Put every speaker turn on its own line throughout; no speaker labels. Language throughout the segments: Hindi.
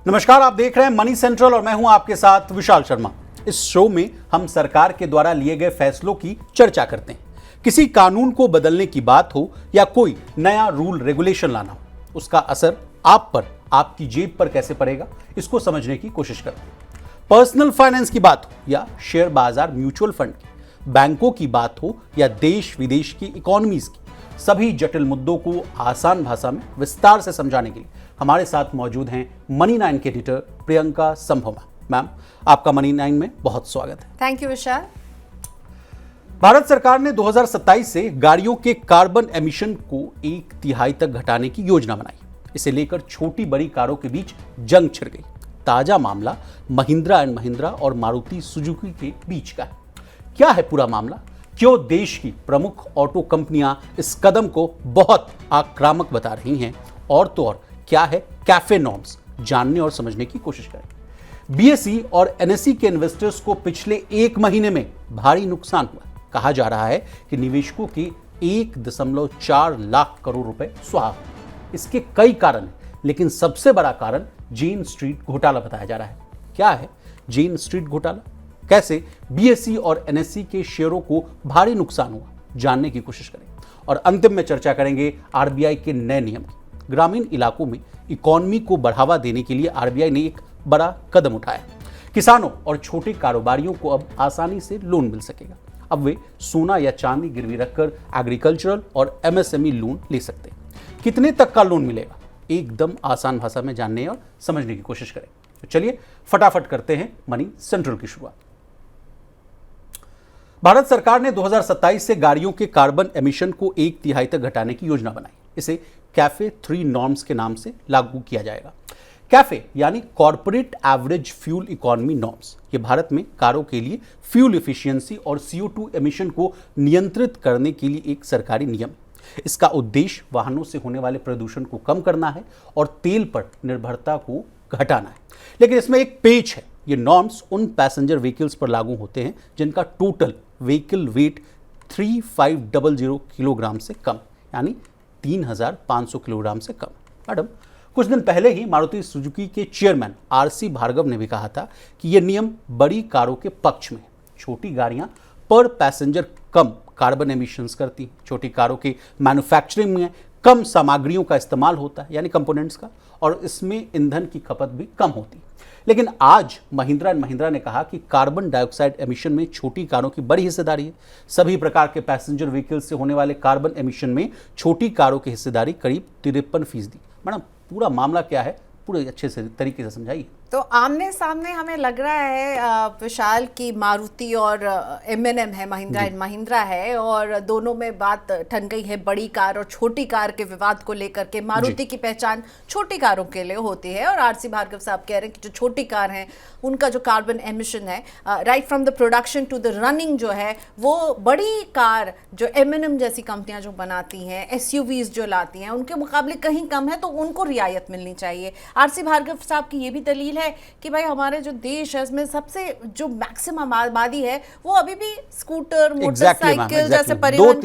नमस्कार, आप देख रहे हैं मनी सेंट्रल और मैं हूं आपके साथ विशाल शर्मा। इस शो में हम सरकार के द्वारा लिए गए फैसलों की चर्चा करते हैं। किसी कानून को बदलने की बात हो या कोई नया रूल रेगुलेशन लाना हो, उसका असर आप पर, आपकी जेब पर कैसे पड़ेगा, इसको समझने की कोशिश करते हैं। पर्सनल फाइनेंस की बात हो या शेयर बाजार, म्यूचुअल फंड की, बैंकों की बात हो या देश विदेश की इकोनॉमीज की, सभी जटिल मुद्दों को आसान भाषा में विस्तार से समझाने के लिए हमारे साथ मौजूद हैं मनी 9 के एडिटर प्रियंका संभव। मैम, आपका मनी 9 में बहुत स्वागत है।
थैंक यू विशाल।
भारत सरकार ने 2027 से गाड़ियों के कार्बन एमिशन को 1/3 तक घटाने की योजना बनाई। इसे लेकर छोटी बड़ी कारों के बीच जंग छिड़ गई। ताजा मामला महिंद्रा एंड महिंद्रा और मारुति सुजुकी के बीच का है। क्या है पूरा मामला? क्यों देश की प्रमुख ऑटो कंपनियां इस कदम को बहुत आक्रामक बता रही हैं? और तो और क्या है कैफे नॉर्म्स, जानने और समझने की कोशिश करें। बीएसई और एनएसई के इन्वेस्टर्स को पिछले 1 महीने में भारी नुकसान हुआ। कहा जा रहा है कि निवेशकों के 1.4 लाख करोड़ रुपए सुहा। इसके कई कारण हैं, लेकिन सबसे बड़ा कारण जेन स्ट्रीट घोटाला बताया जा रहा है। क्या है जेन स्ट्रीट घोटाला? कैसे बीएसई और एनएसई के शेयरों को भारी नुकसान हुआ, जानने की कोशिश करें। और अंतिम में चर्चा करेंगे आरबीआई के नए नियम की। ग्रामीण इलाकों में इकोनॉमी को बढ़ावा देने के लिए आरबीआई ने एक बड़ा कदम उठाया। किसानों और छोटे कारोबारियों को अब आसानी से लोन मिल सकेगा। अब वे सोना या चांदी गिरवी रखकर एग्रीकल्चरल और एमएसएमई लोन ले सकते हैं। कितने तक का लोन मिलेगा, एकदम आसान भाषा में जानने और समझने की कोशिश करें। तो चलिए फटाफट करते हैं मनी सेंट्रल की शुरुआत। भारत सरकार ने 2027 से गाड़ियों के कार्बन एमिशन को 1/3 तक घटाने की योजना बनाई। इसे कैफे 3 नॉर्म्स के नाम से लागू किया जाएगा। कैफे यानी corporate average fuel economy norms. ये भारत में कारों के लिए फ्यूल एफिशिएंसी और CO2 एमिशन को नियंत्रित करने के लिए एक सरकारी नियम है। इसका उद्देश्य वाहनों से होने वाले प्रदूषण को कम करना है और तेल पर निर्भरता को घटाना है। लेकिन इसमें एक पेच है। ये नॉर्म्स उन पैसेंजर व्हीकल्स पर लागू होते हैं जिनका टोटल व्हीकल वेट 3500 किलोग्राम से कम, यानी 3500 किलोग्राम से कम। मैडम, कुछ दिन पहले ही मारुति सुजुकी के चेयरमैन RC भार्गव ने भी कहा था कि यह नियम बड़ी कारों के पक्ष में है। छोटी गाड़ियां पर पैसेंजर कम कार्बन एमिशंस करती हैं। छोटी कारों के मैन्युफैक्चरिंग में कम सामग्रियों का इस्तेमाल होता है, यानी कंपोनेंट्स का, और इसमें ईंधन की खपत भी कम होती है। लेकिन आज महिंद्रा एंड महिंद्रा ने कहा कि कार्बन डाइऑक्साइड एमिशन में छोटी कारों की बड़ी हिस्सेदारी है। सभी प्रकार के पैसेंजर व्हीकल से होने वाले कार्बन एमिशन में छोटी कारों की हिस्सेदारी करीब 53%। मैडम, पूरा मामला क्या है, पूरे अच्छे से तरीके से समझाइए।
तो आमने सामने हमें लग रहा है विशाल की मारुति और M&M है, महिंद्रा एंड महिंद्रा है, और दोनों में बात ठन गई है बड़ी कार और छोटी कार के विवाद को लेकर के। मारुति की पहचान छोटी कारों के लिए होती है और RC भार्गव साहब कह रहे हैं कि जो छोटी कार हैं उनका जो कार्बन एमिशन है, right from the production to the running, जो है वो बड़ी कार जो M&M जैसी कंपनियां जो बनाती हैं, SUVs जो लाती हैं, उनके मुकाबले कहीं कम है, तो उनको रियायत मिलनी चाहिए। RC भार्गव साहब की ये भी दलील है कि भाई हमारे जो देश है इसमें सबसे जो मैक्सिमम आबादी है वो अभी भी स्कूटर, मोटरसाइकिल जैसे परिवहन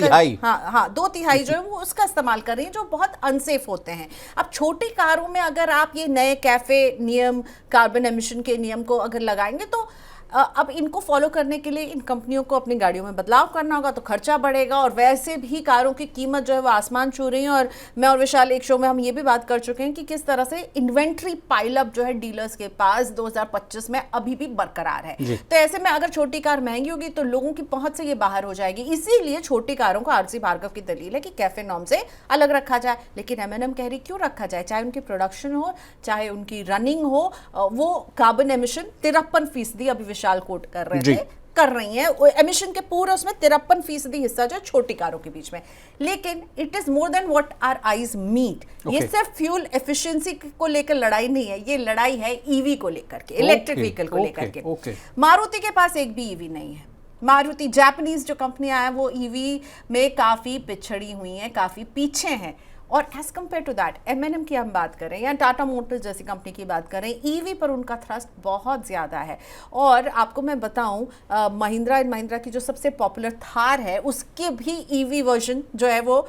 2/3 जो है वो उसका इस्तेमाल कर रही है, जो बहुत अनसेफ होते हैं। अब छोटी कारों में अगर आप ये नए कैफे नियम, कार्बन एमिशन के नियम को अगर लगाएंगे तो अब इनको फॉलो करने के लिए इन कंपनियों को अपनी गाड़ियों में बदलाव करना होगा, तो खर्चा बढ़ेगा, और वैसे भी कारों की कीमत जो है वो आसमान छू रही है। और मैं और विशाल एक शो में हम ये भी बात कर चुके हैं कि किस तरह से इन्वेंट्री पाइलअप जो है डीलर्स के पास 2025 में अभी भी बरकरार है। तो ऐसे में अगर छोटी कार महंगी होगी तो लोगों की पहुंच से ये बाहर हो जाएगी। इसीलिए छोटी कारों को RC भार्गव की दलील है कि कैफे नॉर्म से अलग रखा जाए। लेकिन M&M कह रही क्यों रखा जाए, चाहे उनकी प्रोडक्शन हो चाहे उनकी रनिंग हो, वो कार्बन एमिशन 53%, अभी विशाल कोट कर रहे थे, कर रही हैं एमिशन के पूरे, उसमें 53% हिस्सा जो छोटी कारों के बीच में। लेकिन it is more than what our eyes meet. ये सिर्फ फ्यूल एफिशिएंसी को लेकर लड़ाई नहीं है, ये लड़ाई है ईवी को लेकर के, इलेक्ट्रिक व्हीकल को लेकर के। मारुति के पास एक भी ईवी नहीं है। मारुति, जापानीज जो कंपनियां हैं, वो ईवी में काफी पिछड़ी हुई हैं, काफी पीछे हैं। और as compare to that M&M की हम बात करें या टाटा मोटर्स जैसी कंपनी की बात करें, ईवी पर उनका थ्रस्ट बहुत ज़्यादा है। और आपको मैं बताऊं, महिंद्रा एंड महिंद्रा की जो सबसे पॉपुलर थार है उसके भी ईवी वर्जन जो है वो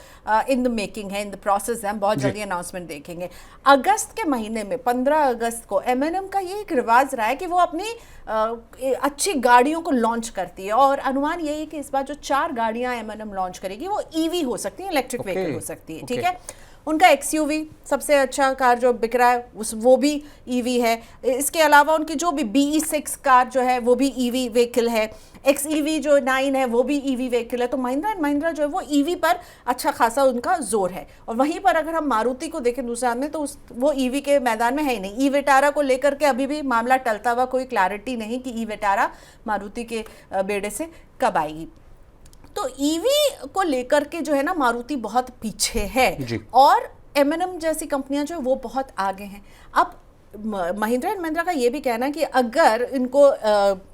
इन द मेकिंग है, इन द प्रोसेस है। हम बहुत जल्दी अनाउंसमेंट देखेंगे। अगस्त के महीने में 15 अगस्त को M&M का ये एक रिवाज रहा है कि वो अपनी अच्छी गाड़ियों को लॉन्च करती है, और अनुमान यही है कि इस बार जो 4 गाड़ियां M&M लॉन्च करेगी वो ईवी हो सकती है, इलेक्ट्रिक व्हीकल हो सकती है। ठीक है, उनका XUV सबसे अच्छा कार जो बिक रहा है वो भी ईवी है। इसके अलावा उनकी जो भी BE6 कार जो है वो भी ईवी व्हीकल है। XEV जो 9 है वो भी ईवी व्हीकल है। तो महिंद्रा एंड महिंद्रा जो है वो ईवी पर अच्छा खासा उनका जोर है। और वहीं पर अगर हम मारुति को देखें दूसरे हाथ में, तो वो ईवी के मैदान में है ही नहीं। ई-विटारा को लेकर के अभी भी मामला टलता हुआ, कोई क्लैरिटी नहीं कि ई-विटारा मारुति के बेड़े से कब आएगी। तो ईवी को लेकर के जो है ना मारुति बहुत पीछे है, और M&M जैसी कंपनियां जो है वो बहुत आगे हैं। अब महिंद्रा एंड महिंद्रा का ये भी कहना है कि अगर इनको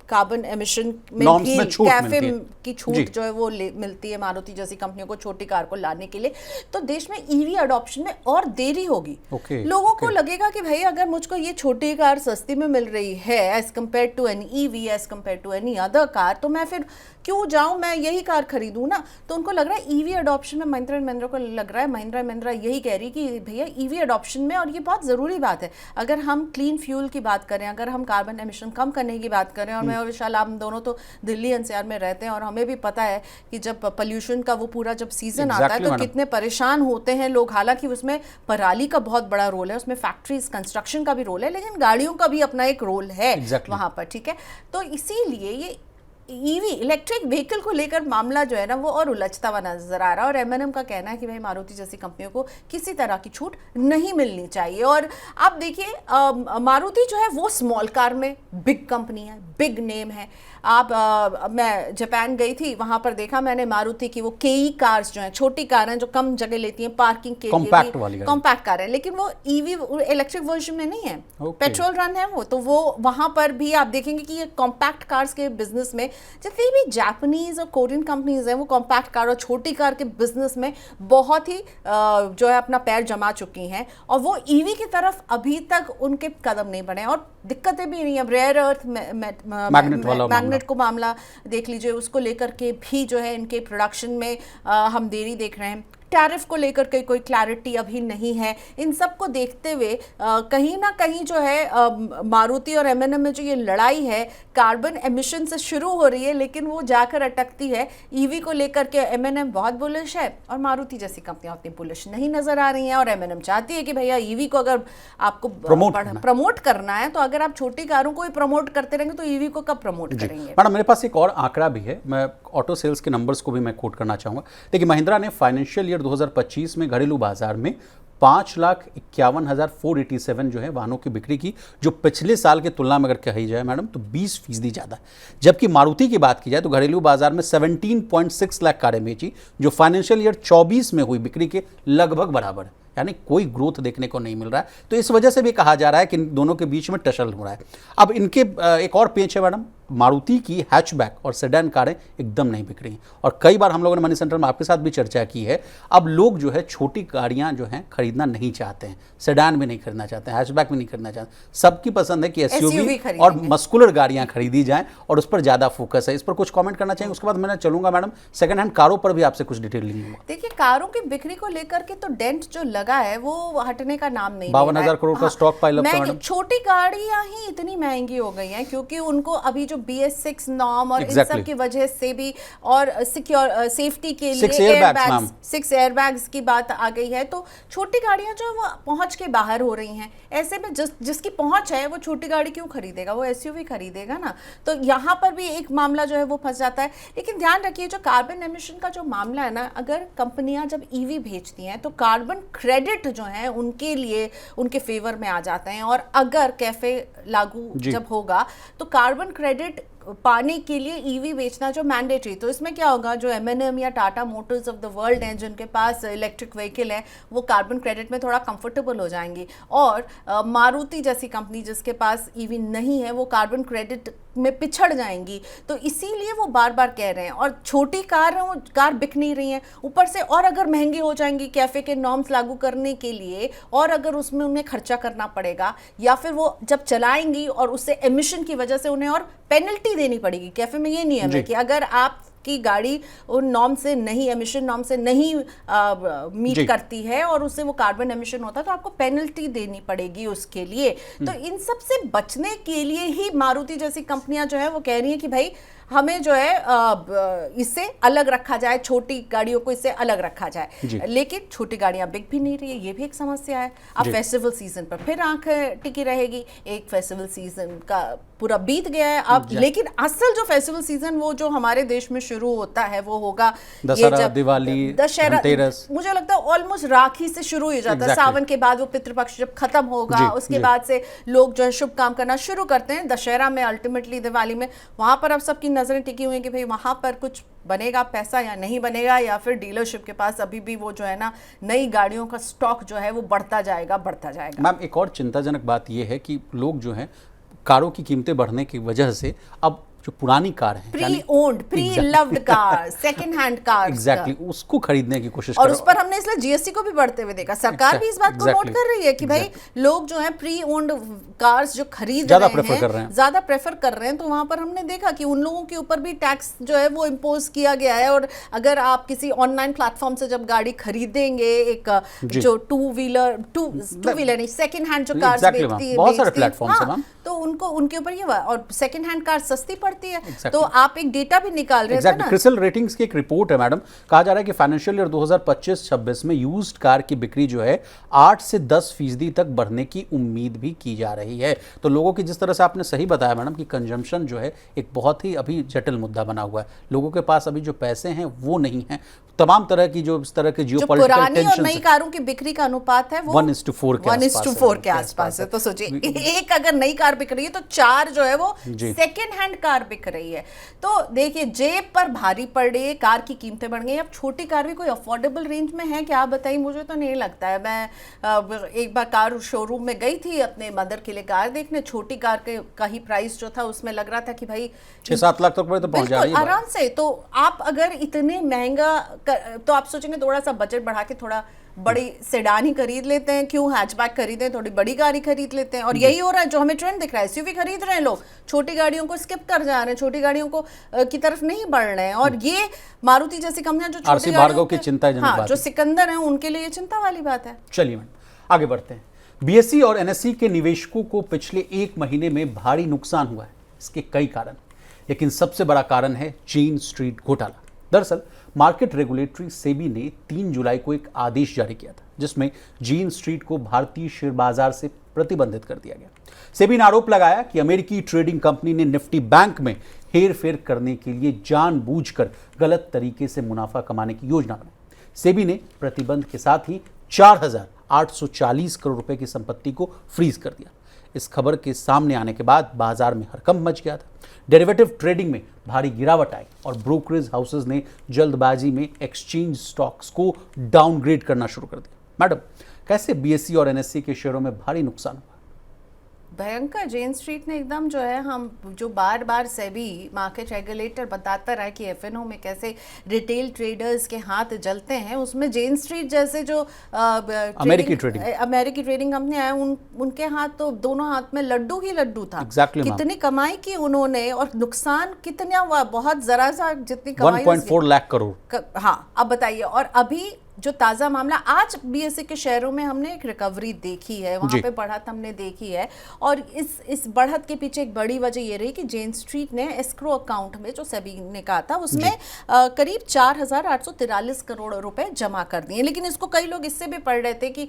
कार्बन एमिशन में भी कैफे की छूट जो है वो मिलती है मारुति जैसी कंपनियों को छोटी कार को लाने के लिए, तो देश में ईवी अडॉप्शन में और देरी होगी। लोगों को लगेगा कि भाई अगर मुझको ये छोटी कार सस्ती में मिल रही है as compare to an EV, as compare to any other car, तो मैं फिर क्यों जाऊं, मैं यही कार खरीदूं ना। तो उनको लग रहा है ईवी अडॉप्शन में, महिंद्रा एंड महिंद्रा को लग रहा है, महिंद्रा एंड महिंद्रा यही कह रही कि भैया ईवी अडॉप्शन में, और ये बहुत ज़रूरी बात है, अगर हम क्लीन फ्यूल की बात करें, अगर हम कार्बन एमिशन कम करने की बात करें, और मैं और विशाल हम दोनों तो दिल्ली NCR में रहते हैं और हमें भी पता है कि जब पोल्यूशन का वो पूरा जब सीजन आता है तो कितने परेशान होते हैं लोग। हालांकि उसमें पराली का बहुत बड़ा रोल है, उसमें फैक्ट्रीज कंस्ट्रक्शन का भी रोल है, लेकिन गाड़ियों का भी अपना एक रोल है वहां पर। ठीक है, तो इसीलिए ये ईवी इलेक्ट्रिक व्हीकल को लेकर मामला जो है ना वो और उलझता हुआ नजर आ रहा है। और M&M का कहना है कि भाई मारुति जैसी कंपनियों को किसी तरह की छूट नहीं मिलनी चाहिए। और आप देखिए मारुति जो है वो स्मॉल कार में बिग कंपनी है, बिग नेम है। आप मैं जापान गई थी, वहां पर देखा मैंने मारुति की वो KE कार्स जो हैं, छोटी कार हैं जो कम जगह लेती हैं पार्किंग के लिए, कॉम्पैक्ट कार है, लेकिन वो ईवी इलेक्ट्रिक वर्जन में नहीं है, पेट्रोल रन है वो। तो वो वहां पर भी आप देखेंगे कि ये कॉम्पैक्ट कार्स के बिजनेस में जितनी भी जापानीज और कोरियन कंपनीज हैं वो कॉम्पैक्ट कार और छोटी कार के बिजनेस में बहुत ही जो है अपना पैर जमा चुकी हैं, और वो ईवी की तरफ अभी तक उनके कदम नहीं बढ़े और दिक्कतें भी नहीं। अब रेयर अर्थ मैग्नेट को मामला देख लीजिए, उसको लेकर के भी जो है इनके प्रोडक्शन में हम देरी देख रहे हैं। टैरिफ को लेकर के कोई क्लैरिटी अभी नहीं है। इन सब को देखते हुए कहीं ना कहीं जो है मारुति और M&M में जो ये लड़ाई है कार्बन एमिशन से शुरू हो रही है, लेकिन वो जाकर अटकती है ईवी को लेकर के। M&M बहुत बुलिश है और मारुति जैसी कंपनियां उतनी बुलिश नहीं नजर आ रही हैं। और M&M चाहती है कि भैया ईवी को अगर आपको प्रमोट करना है, तो अगर आप छोटी कारों को ही प्रमोट करते रहेंगे तो ईवी को कब प्रमोट करेंगे।
मैडम मेरे पास एक और आंकड़ा भी है, मैं ऑटो सेल्स के नंबर्स को भी मैं कोट करना चाहूंगा। देखिए महिंद्रा ने फाइनेंशियल ईयर 2025 में घरेलू बाजार में 5,51,487 जो है वाहनों की बिक्री की, जो पिछले साल की तुलना में अगर कही जाए मैडम तो 20% ज़्यादा है। जबकि मारुति की बात की जाए तो घरेलू बाजार में 17.6 लाख कारें बेची, जो फाइनेंशियल ईयर 24 में हुई बिक्री के लगभग बराबर है, यानी कोई ग्रोथ देखने को नहीं मिल रहा है। तो इस वजह से भी कहा जा रहा है कि इन दोनों के बीच में टसल हो रहा है। अब इनके एक और पेच है मैडम, मारुति की हैचबैक और सेडान कारें एकदम नहीं बिक रही हैं, और कई बार हम लोगों ने मनी सेंटर में आपके साथ भी चर्चा की है। अब लोग जो है छोटी गाड़ियां जो हैं खरीदना नहीं चाहते हैं, सेडान भी नहीं खरीदना चाहते हैं, हैचबैक भी नहीं खरीदना चाहते। सबकी पसंद है कि SUV और मस्कुलर गाड़ियां खरीदी जाएं, और उस पर ज्यादा फोकस है। इस पर कुछ कॉमेंट करना चाहिए, उसके बाद मैं चलूंगा मैडम सेकंड हैंड कारों पर भी आपसे कुछ डिटेल लेंगे।
देखिए कारों की बिक्री को लेकर के तो डेंट जो लगा है वो हटने का नाम नहीं।
52,000 करोड़ का स्टॉक पाइल अप मैडम।
छोटी गाड़ियां ही इतनी महंगी हो गई हैं क्योंकि उनको अभी जो BS6 नॉर्म और इन सब की वजह से भी, और सिक्योर सेफ्टी के लिए 6 एयरबैग्स की बात आ गई है। तो छोटी गाड़ियां जो वो पहुंच के बाहर हो रही हैं, ऐसे में जिसकी पहुंच है वो छोटी गाड़ी क्यों खरीदेगा, वो SUV खरीदेगा ना। तो यहाँ पर भी एक मामला जो है वो फंस जाता है। लेकिन ध्यान रखिए जो कार्बन एमिशन का जो मामला है ना, अगर कंपनियां जब EV भेजती हैं तो कार्बन क्रेडिट जो है उनके लिए उनके फेवर में आ जाते हैं, और अगर कैफे लागू जब होगा तो कार्बन क्रेडिट पाने के लिए ईवी बेचना जो मैंडेटरी, तो इसमें क्या होगा, जो एमएनएम या Tata Motors of the world हैं जिनके पास इलेक्ट्रिक व्हीकल है वो कार्बन क्रेडिट में थोड़ा कंफर्टेबल हो जाएंगी, और मारुति जैसी कंपनी जिसके पास ईवी नहीं है वो कार्बन क्रेडिट में पिछड़ जाएंगी। तो इसीलिए वो बार बार कह रहे हैं, और छोटी कार है वो कार बिक नहीं रही है ऊपर से, और अगर महंगी हो जाएंगी कैफे के नॉर्म्स लागू करने के लिए, और अगर उसमें उन्हें खर्चा करना पड़ेगा, या फिर वो जब चलाएंगी और उससे एमिशन की वजह से उन्हें और पेनल्टी देनी पड़ेगी। कैफे में ये नियम है कि अगर आप की गाड़ी उन नॉर्म से नहीं, एमिशन नॉर्म से नहीं मीट करती है और उससे वो कार्बन एमिशन होता है तो आपको पेनल्टी देनी पड़ेगी उसके लिए। तो इन सब से बचने के लिए ही मारुति जैसी कंपनियां जो है वो कह रही हैं कि भाई हमें जो है इससे अलग रखा जाए, छोटी गाड़ियों को इससे अलग रखा जाए। लेकिन छोटी गाड़ियां बिक भी नहीं रही है, ये भी एक समस्या है। अब फेस्टिवल सीजन पर फिर आंख टिकी रहेगी, एक फेस्टिवल सीजन का पूरा बीत गया है अब, लेकिन असल जो फेस्टिवल सीजन वो जो हमारे देश में शुरू होता है वो होगा
दशहरा, दिवाली,
दशहरा,
धनतेरस,
मुझे लगता है ऑलमोस्ट राखी से शुरू हो जाता है। सावन के बाद वो पितृपक्ष जब खत्म होगा उसके बाद से लोग जो है शुभ काम करना शुरू करते हैं। दशहरा में, अल्टीमेटली दिवाली में, वहां पर अब सबकी नजरें टिकी हुई हैं कि भाई वहां पर कुछ बनेगा पैसा या नहीं बनेगा, या फिर डीलरशिप के पास अभी भी वो जो है ना नई गाड़ियों का स्टॉक जो है वो बढ़ता जाएगा।
मैम एक और चिंताजनक बात ये है कि लोग जो हैं कारों की कीमतें बढ़ने की वजह से अब जो पुरानी कार है,
pre owned, pre loved car, second hand car,
exactly उसको खरीदने की कोशिश
और उस पर हमने इसलिए जीएसटी को भी बढ़ते हुए देखा। सरकार भी इस बात को नोट कर रही है कि भाई लोग जो है प्री ओन्ड कार्स जो खरीद
ज्यादा
रहे हैं, ज्यादा प्रेफर कर रहे हैं, तो वहां पर हमने देखा कि उन लोगों के ऊपर भी टैक्स जो है वो इम्पोज किया गया है। और अगर आप किसी ऑनलाइन प्लेटफॉर्म से जब गाड़ी खरीदेंगे, एक जो टू व्हीलर नहीं, सेकंड हैंड जो कार बेचती है,
बहुत सारे प्लेटफॉर्म्स हैं,
तो उनको उनके ऊपर ये हुआ, और सेकंड हैंड कार सस्ती पड़ती है। तो आप एक डेटा भी निकाल रहे थे ना,
क्रिसिल रेटिंग्स की एक रिपोर्ट है मैडम, कहा जा रहा है कि फाइनेंशियल ईयर 2025-26 में यूज्ड कार की बिक्री जो है 8 से 10% तक बढ़ने की उम्मीद भी की जा रही है। तो लोगों की, जिस तरह से आपने सही बताया मैडम कि कंजम्पशन जो है एक बहुत ही अभी जटिल मुद्दा बना हुआ है, लोगों के पास अभी जो पैसे हैं वो नहीं है, तमाम तरह की जो इस तरह के जियोपॉलिटिकल टेंशन,
और नई कारों की बिक्री का अनुपात है वो
1:4
के आसपास है। तो सोचिए एक अगर नई कार बिक रही है तो 4 जो है वो सेकेंड हैंड कार बिक रही है। तो देखिए जेब पर भारी पड़ रही है, कार की कीमतें बढ़ गई। अब छोटी कार भी कोई अफोर्डेबल रेंज में है क्या, आप बताइए, मुझे तो नहीं लगता है। मैं एक बार कार शोरूम में गई थी अपने मदर के लिए कार देखने, छोटी कार का ही प्राइस जो था उसमें लग रहा था कि भाई
6-7 लाख तक तो पहुंच जा रही है
आराम से। तो आप अगर इतने महंगा तो आप सोचेंगे थोड़ा सा बजट बढ़ा के थोड़ा बड़ी सेडान ही खरीद लेते हैं, क्यों हैचबैक खरीदें, थोड़ी बड़ी गाड़ी खरीद लेते हैं। और यही हो रहा है जो हमें ट्रेंड दिख रहा है, एसयूवी खरीद रहे हैं लोग, छोटी गाड़ियों को स्किप कर जा रहे हैं, छोटी गाड़ियों को की तरफ नहीं बढ़ रहे हैं। और ये मारुति जैसी कंपनियां जो छोटी गाड़ियों की चिंताजनक बात है, जो सिकंदर हैं उनके लिए चिंता वाली बात है।
चलिए मैडम आगे बढ़ते हैं। बीएसई और एनएसई के निवेशकों को पिछले 1 महीने में भारी नुकसान हुआ है। इसके कई कारण, लेकिन सबसे बड़ा कारण है चेन स्ट्रीट घोटाला। दरअसल मार्केट रेगुलेटरी सेबी ने 3 जुलाई को एक आदेश जारी किया था जिसमें जीन स्ट्रीट को भारतीय शेयर बाजार से प्रतिबंधित कर दिया गया। सेबी ने आरोप लगाया कि अमेरिकी ट्रेडिंग कंपनी ने निफ्टी बैंक में हेरफेर करने के लिए जानबूझकर गलत तरीके से मुनाफा कमाने की योजना बनाई। सेबी ने प्रतिबंध के साथ ही 4,840 करोड़ रुपए की संपत्ति को फ्रीज कर दिया। इस खबर के सामने आने के बाद बाजार में हड़कंप मच गया था। डेरिवेटिव ट्रेडिंग में भारी गिरावट आई और ब्रोकरेज हाउसेस ने जल्दबाजी में एक्सचेंज स्टॉक्स को डाउनग्रेड करना शुरू कर दिया। मैडम, कैसे बीएसई और एनएसई के शेयरों में भारी नुकसान हुआ?
भयंकर, जेन स्ट्रीट ने एकदम जो है, हम जो बार बार सेबी मार्केट रेगुलेटर बताता रहा कि एफएनओ में कैसे रिटेल ट्रेडर्स के हाथ जलते हैं, उसमें जेन स्ट्रीट जैसे जो अमेरिकी ट्रेडिंग कंपनियां हैं उनके हाथ तो दोनों हाथ में लड्डू ही लड्डू था। कितनी कमाई की उन्होंने और नुकसान कितना हुआ, बहुत जरा सा जितनी कमाई
1.4 लाख करोड़।
हाँ, अब बताइए। और अभी जो ताज़ा मामला आज बीएसई के शेयरों में हमने एक रिकवरी देखी है, वहाँ पे बढ़त हमने देखी है। और इस बढ़त के पीछे एक बड़ी वजह ये रही कि जेन स्ट्रीट ने एस्क्रो अकाउंट में जो सेबी ने कहा था उसमें करीब 4,843 करोड़ रुपए जमा कर दिए। लेकिन इसको कई लोग इससे भी पढ़ रहे थे कि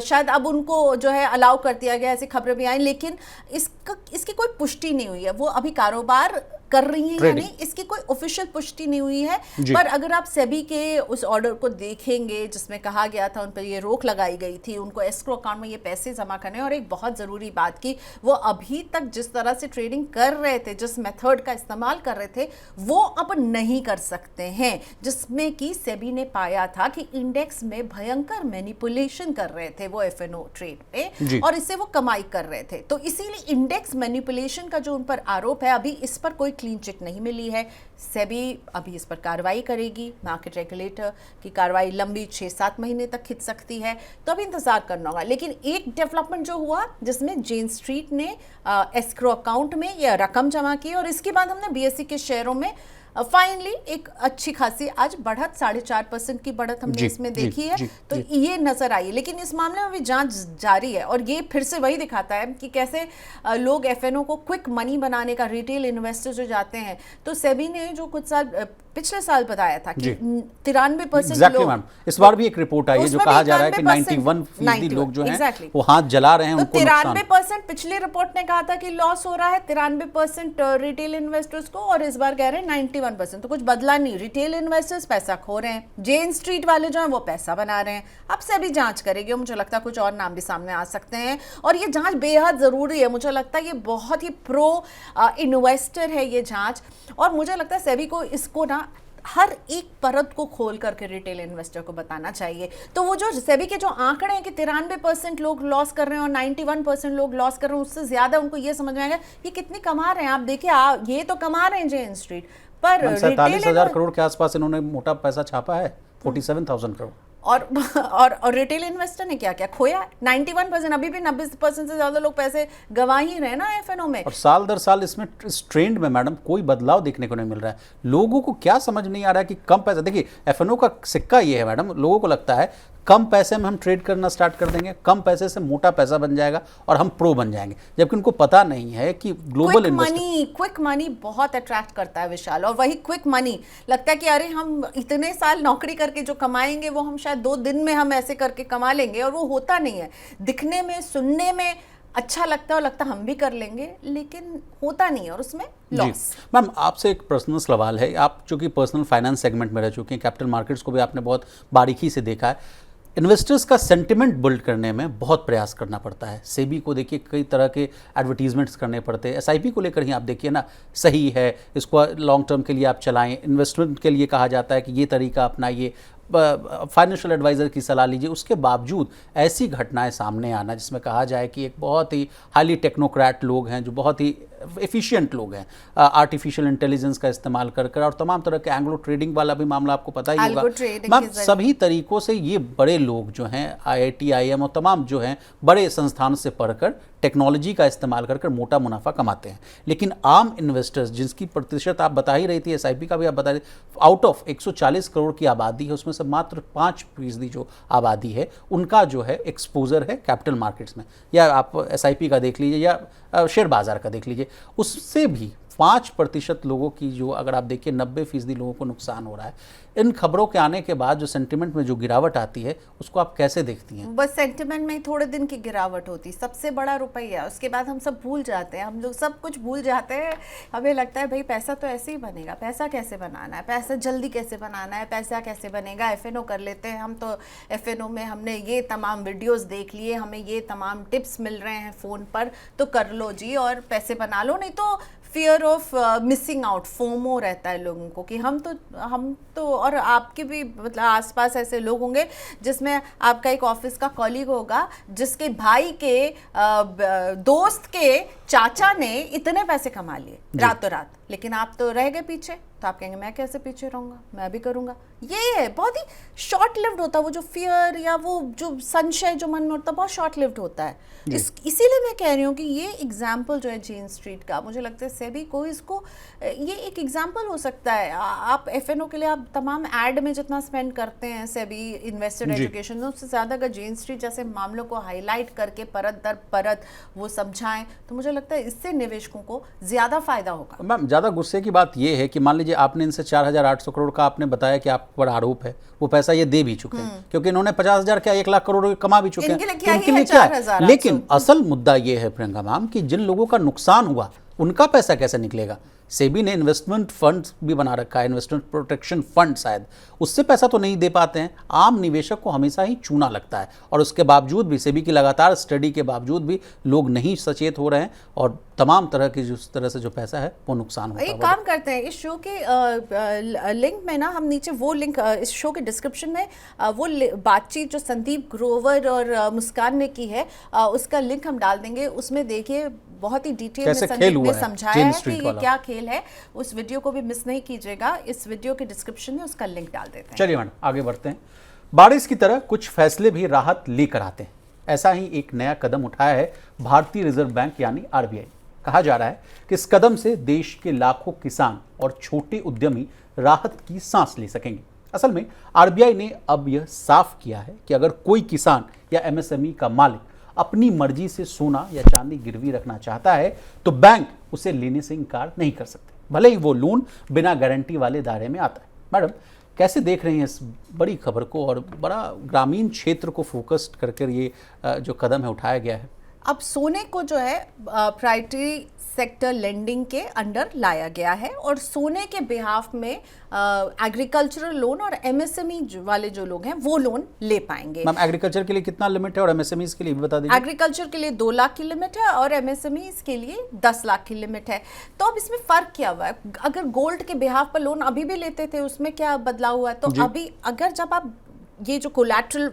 शायद अब उनको जो है अलाउ कर दिया गया, ऐसी खबरें भी आई। लेकिन इसकी कोई पुष्टि नहीं हुई है, वो अभी कारोबार कर रही हैं या नहीं, इसकी कोई ऑफिशियल पुष्टि नहीं हुई है। पर अगर आप सेबी के उस ऑर्डर को देखेंगे करेंगे, जिसमें कहा गया था उन पर ये रोक लगाई गई थी, उनको एस्क्रो अकाउंट में ये पैसे जमा करने। और एक बहुत ज़रूरी बात की, वो अभी तक जिस तरह से ट्रेडिंग कर रहे थे, जिस मेथड का इस्तेमाल कर रहे थे, वो अब नहीं कर सकते हैं, जिसमें कि सेबी ने पाया था कि इंडेक्स में भयंकर मैनिपुलेशन कर रहे थे वो एफएनओ ट्रेड पे, और इससे वो कमाई कर रहे थे। तो इसीलिए इंडेक्स मैनिपुलेशन का जो उन पर आरोप है, अभी इस पर कोई क्लीन चिट नहीं मिली है। सेबी अभी इस पर कार्रवाई करेगी, मार्केट रेगुलेटर की कार्रवाई लंबी 6-7 महीने तक खिंच सकती है, तो अभी इंतजार करना होगा। लेकिन एक डेवलपमेंट जो हुआ, जिसमें जेन स्ट्रीट ने एस्क्रो अकाउंट में यह रकम जमा की, और इसके बाद हमने बीएसई के शेयरों में फाइनली एक अच्छी खासी आज बढ़त 4.5% की बढ़त हमने इसमें देखी है। तो ये नजर आई। लेकिन इस मामले में भी जांच जारी है, और ये फिर से वही दिखाता है कि कैसे लोग एफएनओ को क्विक मनी बनाने का, रिटेल इन्वेस्टर जो जाते हैं, तो सेबी ने जो कुछ साल पिछले साल बताया था कि 93% लोग,
मैम इस बार भी एक रिपोर्ट आई है जो कहा जा रहा है कि 91% लोग जो हैं वो हाथ जला रहे हैं,
तो
उनको
93% पिछली रिपोर्ट ने कहा था कि लॉस हो रहा है 93% रिटेल इन्वेस्टर्स को, और इस बार कह रहे हैं 91%। तो कुछ बदला नहीं, रिटेल इन्वेस्टर्स पैसा खो रहे हैं, जेन स्ट्रीट वाले जो हैं वो पैसा बना रहे हैं। अब से भी जांच करेगी, मुझे लगता है कुछ और नाम भी सामने आ सकते हैं, और ये जांच बेहद जरूरी है। मुझे लगता है ये बहुत ही प्रो इन्वेस्टर है ये जांच, और मुझे लगता है सेबी को इसको ना हर एक परत को खोल करके रिटेल इन्वेस्टर को बताना चाहिए। तो वो जो सेबी के जो आंकड़े हैं कि 93% लोग लॉस कर रहे हैं और 91% लोग लॉस कर रहे हैं, उससे ज्यादा उनको ये समझ में आएगा ये कितनी कमा रहे हैं। आप देखिए, ये तो कमा रहे हैं जेन स्ट्रीट पर,
47,000 करोड़ के आसपास इन्होंने मोटा पैसा छापा है, 47,000 करोड़।
और रिटेल इन्वेस्टर ने क्या क्या खोया, 91%, अभी भी 90% से ज्यादा लोग पैसे गंवा ही रहे ना एफएनओ में।
और साल दर साल इसमें इस ट्रेंड में मैडम कोई बदलाव देखने को नहीं मिल रहा है। लोगों को क्या समझ नहीं आ रहा है कि कम पैसा, देखिए एफएनओ का सिक्का ये है मैडम, लोगों को लगता है कम पैसे में हम ट्रेड करना स्टार्ट कर देंगे, कम पैसे से मोटा पैसा बन जाएगा और हम प्रो बन जाएंगे, जबकि उनको पता नहीं है कि ग्लोबल
क्विक मनी बहुत अट्रैक्ट करता है विशाल। और वही क्विक मनी लगता है कि अरे हम इतने साल नौकरी करके जो कमाएंगे वो हम शायद 2 दिन में हम ऐसे करके कमा लेंगे, और वो होता नहीं है। दिखने में, सुनने में अच्छा लगता है और लगता हम भी कर लेंगे, लेकिन होता नहीं है, और उसमें लॉस।
मैम आपसे एक पर्सनल सवाल है, आप चूंकि पर्सनल फाइनेंस सेगमेंट में रह चुके हैं, कैपिटल मार्केट्स को भी आपने बहुत बारीकी से देखा है, इन्वेस्टर्स का सेंटिमेंट बिल्ड करने में बहुत प्रयास करना पड़ता है। सेबी को देखिए कई तरह के एडवर्टीजमेंट्स करने पड़ते हैं, एसआईपी को लेकर ही आप देखिए ना, सही है, इसको लॉन्ग टर्म के लिए आप चलाएं, इन्वेस्टमेंट के लिए कहा जाता है कि ये तरीका अपनाइए, फाइनेंशियल एडवाइज़र की सलाह लीजिए। उसके बावजूद ऐसी घटनाएं सामने आना जिसमें कहा जाए कि एक बहुत ही हाईली टेक्नोक्रेट लोग हैं, जो बहुत ही एफिशिएंट लोग हैं, आर्टिफिशियल इंटेलिजेंस का इस्तेमाल कर और तमाम तरह के एंग्लो ट्रेडिंग वाला भी मामला आपको पता ही होगा मैम, सभी तरीकों से ये बड़े लोग जो हैं IIT IIM और तमाम जो हैं बड़े संस्थान से पढ़कर टेक्नोलॉजी का इस्तेमाल कर मोटा मुनाफा कमाते हैं। लेकिन आम इन्वेस्टर्स जिसकी प्रतिशत आप बता ही रही थी, SIP का भी आप बता रही, आउट ऑफ 140 करोड़ की आबादी है, उसमें से मात्र 5% जो आबादी है उनका जो है एक्सपोजर है कैपिटल मार्केट्स में, या आप SIP का देख लीजिए या शेयर बाजार का देख लीजिए, उससे भी 5% लोगों की जो, अगर आप देखिए 90% लोगों को नुकसान हो रहा है। इन खबरों के आने के बाद जो सेंटिमेंट में जो गिरावट आती है उसको आप कैसे देखती हैं?
बस सेंटिमेंट में ही थोड़े दिन की गिरावट होती, सबसे बड़ा रुपया, उसके बाद हम सब भूल जाते हैं, हम लोग सब कुछ भूल जाते हैं। हमें लगता है भाई पैसा तो ऐसे ही बनेगा, पैसा कैसे बनाना है, पैसा जल्दी कैसे बनाना है, पैसा कैसे बनेगा, एफएनओ कर लेते हैं हम, तो एफएनओ में हमने ये तमाम वीडियोस देख लिए, हमें ये तमाम टिप्स मिल रहे हैं फ़ोन पर, तो कर लो जी और पैसे बना लो। नहीं तो fear of missing out, FOMO रहता है लोगों को कि हम तो और आपके भी मतलब आसपास ऐसे लोग होंगे जिसमें आपका एक ऑफिस का कॉलीग होगा जिसके भाई के दोस्त के चाचा ने इतने पैसे कमा लिए रातों रात, लेकिन आप तो रह गए पीछे। तो आप कहेंगे मैं कैसे पीछे रहूँगा, मैं भी करूँगा। ये है बहुत ही शॉर्ट लिव्ड होता है, वो जो फियर या वो जो संशय जो मन में होता है बहुत शॉर्ट लिव्ड होता है। इसीलिए मैं कह रही हूँ कि ये एग्जाम्पल जो है जेन स्ट्रीट का, मुझे लगता है सेबी को इसको ये एक एग्जाम्पल हो सकता है। आप एफएनओ के लिए आप तमाम एड में जितना स्पेंड करते हैं सेबी इन्वेस्टर एजुकेशन में, उससे ज़्यादा अगर जेन स्ट्रीट जैसे मामलों को हाईलाइट करके परत दर परत वो समझाएं, तो मुझे लगता है इससे निवेशकों को ज़्यादा फायदा होगा।
मैम ज़्यादा गुस्से की बात ये है कि मान लीजिए आपने इनसे 4,800 करोड़ का आपने बताया कि आप पर आरोप है, वो पैसा ये दे भी चुके हैं क्योंकि इन्होंने 50,000 क्या 1 लाख करोड़ कमा भी चुके हैं,
इनके लिए क्या है?
लेकिन असल मुद्दा ये है प्रियंका मैम कि जिन लोगों का नुकसान हुआ उनका पैसा कैसे निकलेगा? सेबी ने इन्वेस्टमेंट फंड भी बना रखा है, इन्वेस्टमेंट प्रोटेक्शन फंड, शायद उससे पैसा तो नहीं दे पाते हैं। आम निवेशक को हमेशा ही चूना लगता है, और उसके बावजूद भी, सेबी की लगातार स्टडी के बावजूद भी लोग नहीं सचेत हो रहे हैं, और तमाम तरह की जिस तरह से जो पैसा है वो नुकसान होता है।
एक काम करते हैं, इस शो के लिंक में ना हम नीचे वो लिंक, इस शो के डिस्क्रिप्शन में वो बातचीत जो संदीप ग्रोवर और मुस्कान ने की है, उसका लिंक हम डाल देंगे। उसमें देखिए बहुत ही डिटेल में संदीप ने समझाया है कि ये क्या खेल है। उस वीडियो को भी मिस नहीं कीजिएगा, इस वीडियो के डिस्क्रिप्शन में उसका लिंक डाल देते हैं।
चलिए मैडम आगे बढ़ते हैं। बारिश की तरह कुछ फैसले भी राहत लेकर आते हैं। ऐसा ही एक नया कदम उठाया है भारतीय रिजर्व बैंक यानी आरबीआई। कहा जा रहा है कि इस कदम से देश के लाखों किसान और छोटे उद्यमी राहत की सांस ले सकेंगे। असल में आरबीआई ने अब यह साफ किया है कि अगर कोई किसान या एमएसएमई का मालिक अपनी मर्जी से सोना या चांदी गिरवी रखना चाहता है तो बैंक उसे लेने से इनकार नहीं कर सकते, भले ही वो लोन बिना गारंटी वाले दायरे में आता है। मैडम कैसे देख रहे हैं इस बड़ी खबर को, और बड़ा ग्रामीण क्षेत्र को फोकस करके ये जो कदम है उठाया गया है?
अब सोने को जो है प्रायोरिटी सेक्टर लेंडिंग के अंडर लाया गया है, और सोने के बिहाफ में एग्रीकल्चरल लोन और एमएसएमई वाले जो लोग हैं वो लोन ले पाएंगे।
मैम एग्रीकल्चर के लिए कितना लिमिट है और एमएसएमई के लिए भी बता दीजिए।
एग्रीकल्चर के लिए 2 लाख की लिमिट है और एमएसएमई के लिए 10 लाख की लिमिट है। तो अब इसमें फर्क क्या हुआ है? अगर गोल्ड के बिहाफ पर लोन अभी भी लेते थे, उसमें क्या बदलाव हुआ है? तो अभी अगर जब आप ये जो कोलैटरल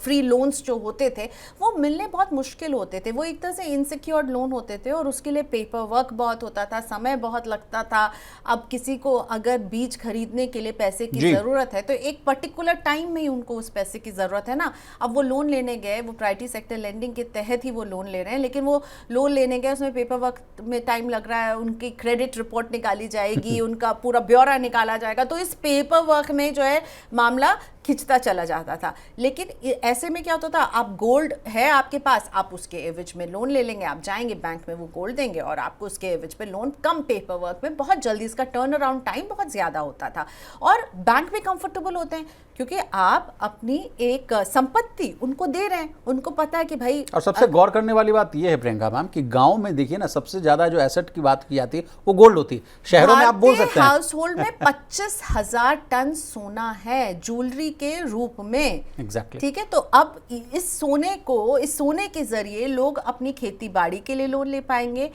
फ्री लोन्स जो होते थे वो मिलने बहुत मुश्किल होते थे, वो एक तरह से इनसिक्योर्ड लोन होते थे, और उसके लिए पेपर वर्क बहुत होता था, समय बहुत लगता था। अब किसी को अगर बीज खरीदने के लिए पैसे की ज़रूरत है तो एक पर्टिकुलर टाइम में ही उनको उस पैसे की ज़रूरत है ना। अब वो लोन लेने गए, वो प्रायोरिटी सेक्टर लेंडिंग के तहत ही वो लोन ले रहे हैं, लेकिन वो लोन लेने गए, उसमें पेपर वर्क में टाइम लग रहा है, उनकी क्रेडिट रिपोर्ट निकाली जाएगी, उनका पूरा ब्यौरा निकाला जाएगा, तो इस पेपर वर्क में जो है मामला खिंचता चला जाता था। लेकिन ऐसे में क्या होता था, आप गोल्ड है आपके पास, आप उसके एवज में लोन ले लेंगे, आप जाएंगे बैंक में, वो गोल्ड देंगे और आपको उसके एवज पे लोन कम पेपर वर्क में बहुत जल्दी, इसका टर्न अराउंड टाइम बहुत ज़्यादा होता था, और बैंक भी कंफर्टेबल होते हैं क्योंकि आप अपनी एक संपत्ति उनको दे रहे हैं, उनको पता है कि भाई।
और सबसे गौर करने वाली बात यह है प्रियंका मैम कि गांव में देखिए ना, सबसे ज्यादा जो एसेट की बात की जाती है वो गोल्ड होती है। शहरों में आप बोल सकते हैं
हाउस होल्ड में 25,000 टन सोना है ज्वेलरी के रूप में।
एग्जैक्टली
ठीक है, तो अब इस सोने के जरिए लोग अपनी खेती बाड़ी के लिए लोन ले पाएंगे,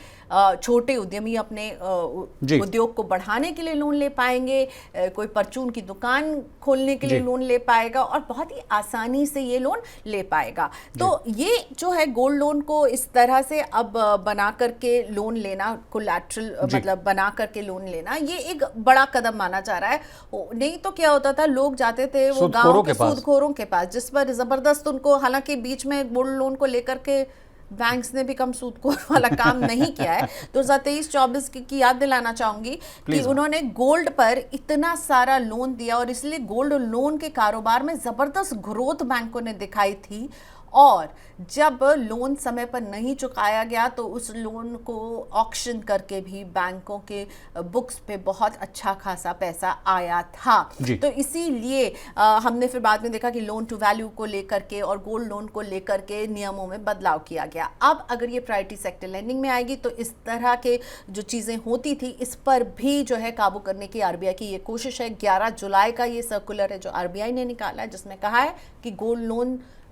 छोटे उद्यमी अपने उद्योग को बढ़ाने के लिए लोन ले पाएंगे, कोई परचून की दुकान खोलने के लिए लोन ले पाएगा, और बहुत ही आसानी से ये लोन ले पाएगा। तो ये जो है गोल्ड लोन को इस तरह से अब बना करके लोन लेना, कोलैटरल मतलब बना करके लोन लेना, ये एक बड़ा कदम माना जा रहा है। नहीं तो क्या होता था, लोग जाते थे वो गांव के सूदखोरों के पास, जिस पर जबरदस्त उनको, हालांकि बीच में गोल्ड लोन को लेकर के बैंक्स ने भी कम सूदखोर वाला काम नहीं किया है। 2023-24 की याद दिलाना चाहूंगी कि उन्होंने गोल्ड पर इतना सारा लोन दिया, और इसलिए गोल्ड लोन के कारोबार में जबरदस्त ग्रोथ बैंकों ने दिखाई थी, और जब लोन समय पर नहीं चुकाया गया तो उस लोन को ऑक्शन करके भी बैंकों के बुक्स पे बहुत अच्छा खासा पैसा आया था। तो इसीलिए हमने फिर बाद में देखा कि लोन टू वैल्यू को लेकर के और गोल्ड लोन को लेकर के नियमों में बदलाव किया गया। अब अगर ये प्रायोरिटी सेक्टर लेंडिंग में आएगी तो इस तरह के जो चीज़ें होती थी इस पर भी जो है काबू करने की आरबीआई की ये कोशिश है। 11 जुलाई का ये सर्कुलर है जो आरबीआई ने निकाला है, जिसमें कहा है कि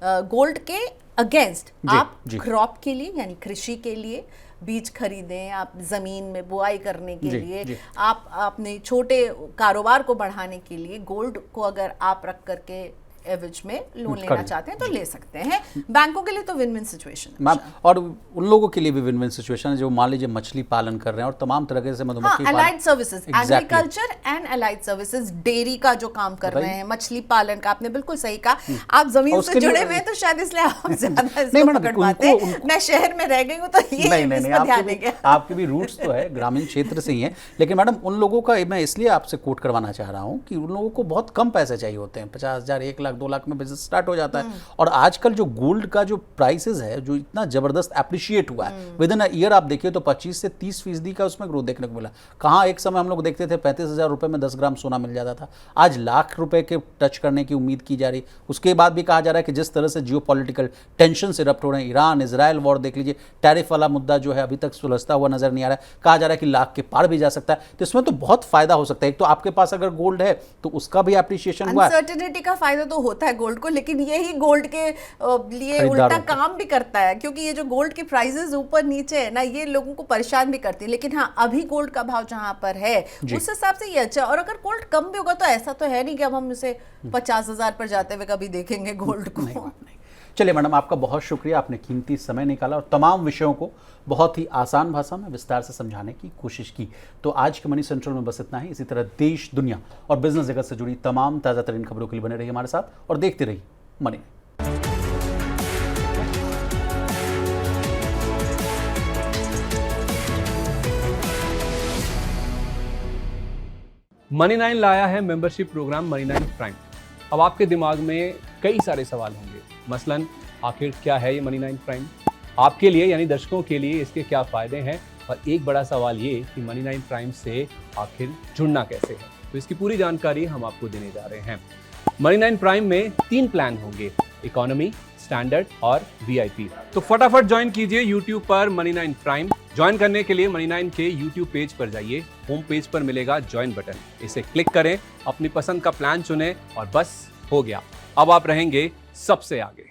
गोल्ड के अगेंस्ट आप क्रॉप के लिए यानी कृषि के लिए बीज खरीदें, आप जमीन में बुआई करने के लिए, आप अपने छोटे कारोबार को बढ़ाने के लिए गोल्ड को अगर आप रख करके एवरेज में लोन लेना चाहते हैं तो ले सकते हैं। बैंकों के लिए तो विन विन सिचुएशन
मैम, और उन लोगों के लिए भी विन विन सिचुएशन है जो मान लीजिए मछली पालन कर रहे हैं और तमाम तरह से मधुमक्खी
allied services, agriculture and allied services, dairy का जो काम कर रहे हैं, मछली पालन का, आपने बिल्कुल सही कहा। आप जमीन से जुड़े हुए हैं तो शायद इसलिए आप ज्यादा इसको पकड़ पाते हैं। मैं शहर में रह गई हूँ तो ये इस पर ध्यान देंगे।
आपके भी रूट्स तो है ग्रामीण क्षेत्र से ही है, लेकिन मैडम उन लोगों का मैं इसलिए आपसे कोट करवाना चाह रहा हूँ कि उन लोगों को बहुत कम पैसे चाहिए होते हैं, 50,000 1 लाख लाख 2 लाख में बिजनेस स्टार्ट हो जाता है। और आजकल जो गोल्ड का जो प्राइसेस है जो इतना जबरदस्त एप्रिशिएट हुआ है, विद इन अ ईयर आप देखिए तो 25 से 30% का उसमें ग्रोथ देखने को मिला। कहाँ एक समय हम लोग देखते थे 35,000 रुपए में 10 ग्राम सोना मिल जाता था, आज लाख रुपए के टच करने की उम्मीद की जा रही। उसके बाद भी कहा जा रहा है कि जिस तरह से जियोपॉलिटिकल टेंशन इरप्ट हो रहे हैं, ईरान इजराइल वॉर देख लीजिए, टैरिफ वाला मुद्दा जो है अभी तक सुलझता हुआ नजर नहीं आ रहा है, कहा जा रहा है कि लाख के पार भी जा सकता है। तो इसमें तो बहुत फायदा हो सकता है। एक तो आपके पास अगर गोल्ड है तो उसका भी एप्रिसिएशन हुआ है,
अनसर्टेनिटी का फायदा तो होता है गोल्ड को, लेकिन यही गोल्ड के लिए
खरीदारों
उल्टा
को।
काम भी करता है, क्योंकि ये जो गोल्ड के प्राइसेस ऊपर नीचे है ना, ये लोगों को परेशान भी करती है। लेकिन हाँ, अभी गोल्ड का भाव जहां पर है उस हिसाब से ये अच्छा। और अगर गोल्ड कम भी होगा तो ऐसा तो है नहीं कि अब हम इसे 50,000 पर जाते हुए कभी देखेंगे गोल्ड को।
नहीं। चलिए मैडम, आपका बहुत शुक्रिया, आपने कीमती समय निकाला और तमाम विषयों को बहुत ही आसान भाषा में विस्तार से समझाने की कोशिश की। तो आज के मनी सेंट्रल में बस इतना ही। इसी तरह देश, दुनिया और बिजनेस जगत से जुड़ी तमाम ताज़ा तरीन खबरों के लिए बने रहिए हमारे साथ और देखते रहिए मनी।
मनी 9 लाया है मेंबरशिप प्रोग्राम मनी 9 प्राइम। अब आपके दिमाग में कई सारे सवाल होंगे, मसलन आखिर क्या है ये मनी 9 प्राइम, आपके लिए यानी दर्शकों के लिए इसके क्या फ़ायदे हैं, और एक बड़ा सवाल ये कि मनी 9 प्राइम से आखिर जुड़ना कैसे है। तो इसकी पूरी जानकारी हम आपको देने जा रहे हैं। मनी 9 प्राइम में 3 प्लान होंगे, इकोनॉमी, स्टैंडर्ड और VIP। तो फटाफट ज्वाइन कीजिए YouTube पर मनी 9 प्राइम। ज्वाइन करने के लिए मनी 9 के YouTube पेज पर जाइए, होम पेज पर मिलेगा ज्वाइन बटन, इसे क्लिक करें, अपनी पसंद का प्लान चुनें और बस हो गया, अब आप रहेंगे सबसे आगे।